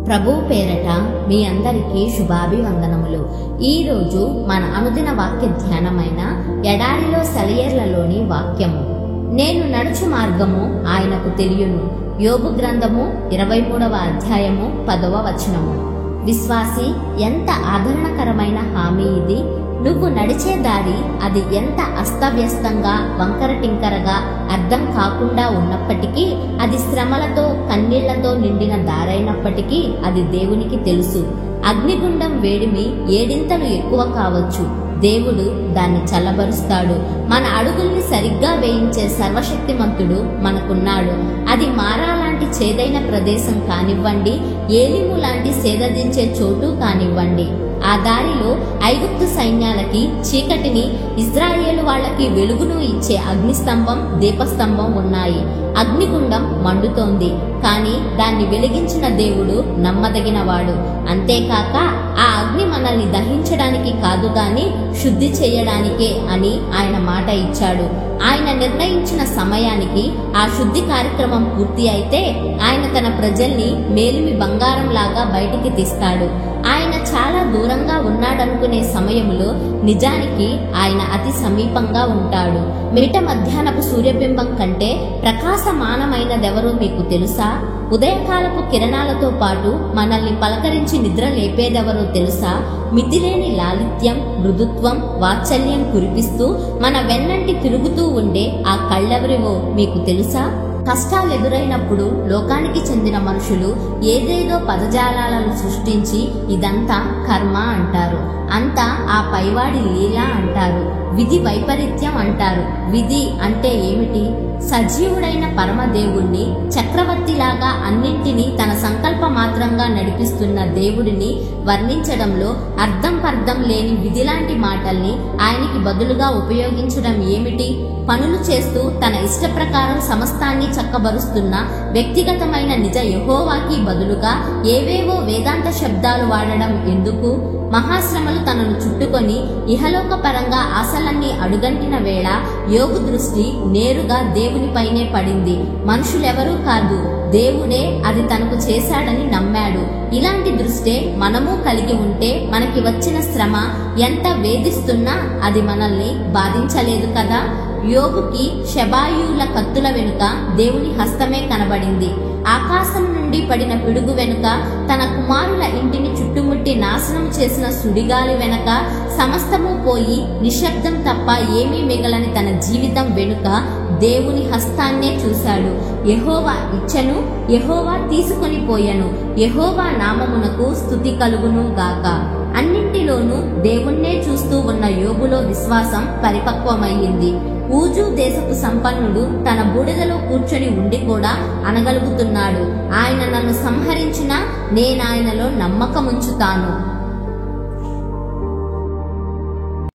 ప్రభువు పేరట మీ అందరికీ శుభాభివందనములు. ఈరోజు మన అనుదిన వాక్య ధ్యానమైన ఎడారిలో సెలయేర్లలోని వాక్యము. నేను నడుచు మార్గము ఆయనకు తెలియను. యోబు గ్రంథము 23వ అధ్యాయము 10వ వచనము. విశ్వాసి, ఎంత ఆదరణకరమైన హామీ ఇది! నువ్వు నడిచే దారి అది ఎంత అస్తవ్యస్తంగా వంకర టింకరగా అర్థం కాకుండా ఉన్నప్పటికీ, అది శ్రమలతో కన్నీళ్లతో నిండిన దారైనప్పటికీ అది దేవునికి తెలుసు. అగ్నిగుండం వేడిమి ఏడింతలు ఎక్కువ కావచ్చు, దేవుడు దాన్ని చల్లబరుస్తాడు. మన అడుగుల్ని సరిగ్గా వేయించే సర్వశక్తిమంతుడు మనకున్నాడు. అది మారా లాంటి చేదైన ప్రదేశం కానివ్వండి, ఏలిము లాంటి సేదదించే చోటు కానివ్వండి. ఆ దారిలో ఐగుప్తు సైన్యాలకి చీకటిని, ఇజ్రాయేలు వాళ్ళకి వెలుగును ఇచ్చే అగ్నిస్తంభం, దీపస్తంభం ఉన్నాయి. అగ్నిగుండం మండుతోంది, కానీ దాన్ని వెలిగించిన దేవుడు నమ్మదగినవాడు. అంతేకాక ఆ అగ్ని మనల్ని దహించడానికి కాదు గాని శుద్ధి చేయడానికే అని ఆయన మాట ఇచ్చాడు. ఆయన నిర్ణయించిన సమయానికి ఆ శుద్ధి కార్యక్రమం పూర్తి అయితే ఆయన తన ప్రజల్ని మేలిమి బంగారం లాగా బయటికి తీస్తాడు. ఆయన చాలా దూరంగా ఉన్నాడనుకునే సమయంలో నిజానికి ఆయన అతి సమీపంగా ఉంటాడు. మిట్ట మధ్యాహ్నపు సూర్యబింబం కంటే ప్రకాశమానమైనదెవరో మీకు తెలుసా? ఉదయకాలపు కిరణాలతో పాటు మనల్ని పలకరించి నిద్ర లేపేదెవరో తెలుసా? మితిలేని లాలిత్యం, మృదుత్వం, వాత్సల్యం కురిపిస్తూ మన వెన్నంటి తిరుగుతూ ఉండే ఆ కళ్ళెవరివో మీకు తెలుసా? కష్టాలు ఎదురైనప్పుడు లోకానికి చెందిన మనుషులు ఏదేదో పదజాలాలను సృష్టించి ఇదంతా కర్మ అంటారు, అంతా ఆ పైవాడి లీల అంటారు, విధి వైపరీత్యం అంటారు. విధి అంటే ఏమిటి? సజీవుడైన పరమదేవుణ్ణి, చక్రవర్తిలాగా అన్నింటినీ తన సంకల్ప మాత్రంగా నడిపిస్తున్న దేవుడిని వర్ణించడంలో అర్థం పర్థం లేని విధిలాంటి మాటల్ని ఆయనకి బదులుగా ఉపయోగించడం ఏమిటి? పనులు చేస్తూ తన ఇష్ట ప్రకారం సమస్తాన్ని చక్కబరుస్తున్న వ్యక్తిగతమైన నిజ యెహోవాకి బదులుగా ఏవేవో వేదాంత శబ్దాలు వాడడం ఎందుకు? మహాశ్రమలు తనను చుట్టుకొని ఇహలోక పరంగా ఆశలన్నీ అడుగంటిన వేళ యోగు దృష్టి నేరుగా దేవునిపైనే పడింది. మనుషులెవరూ కాదు, దేవుడే అది తనకు చేశాడని నమ్మాడు. ఇలాంటి దృష్టే మనము కలిగి ఉంటే మనకి వచ్చిన శ్రమ ఎంత వేధిస్తున్నా అది మనల్ని బాధించలేదు కదా. యోబుకి షెబాయూల కత్తుల వెనుక దేవుని హస్తమే కనబడింది. ఆకాశం నుండి పడిన పిడుగు వెనుక, తన కుమారుల ఇంటిని చుట్టుముట్టి నాశనం చేసిన సుడిగాలి వెనక, సమస్తము పోయి నిశ్శబ్దం తప్ప ఏమీ మిగలని తన జీవితం వెనుక దేవుని హస్తాన్నే చూశాడు. యెహోవా ఇచ్చెను, యెహోవా తీసుకొని పోయెను, యెహోవా నామమునకు స్తుతి కలుగును గాక. అన్నింటిలోనూ దేవుణ్ణే చూస్తూ ఉన్న యోబులో విశ్వాసం పరిపక్వమయ్యింది. ఊజు దేశపు సంపన్నుడు తన బూడిదలో కూర్చొని ఉండి కూడా అనగలుగుతున్నాడు, ఆయన నన్ను సంహరించినా నేనాయనలో నమ్మకముంచుతాను.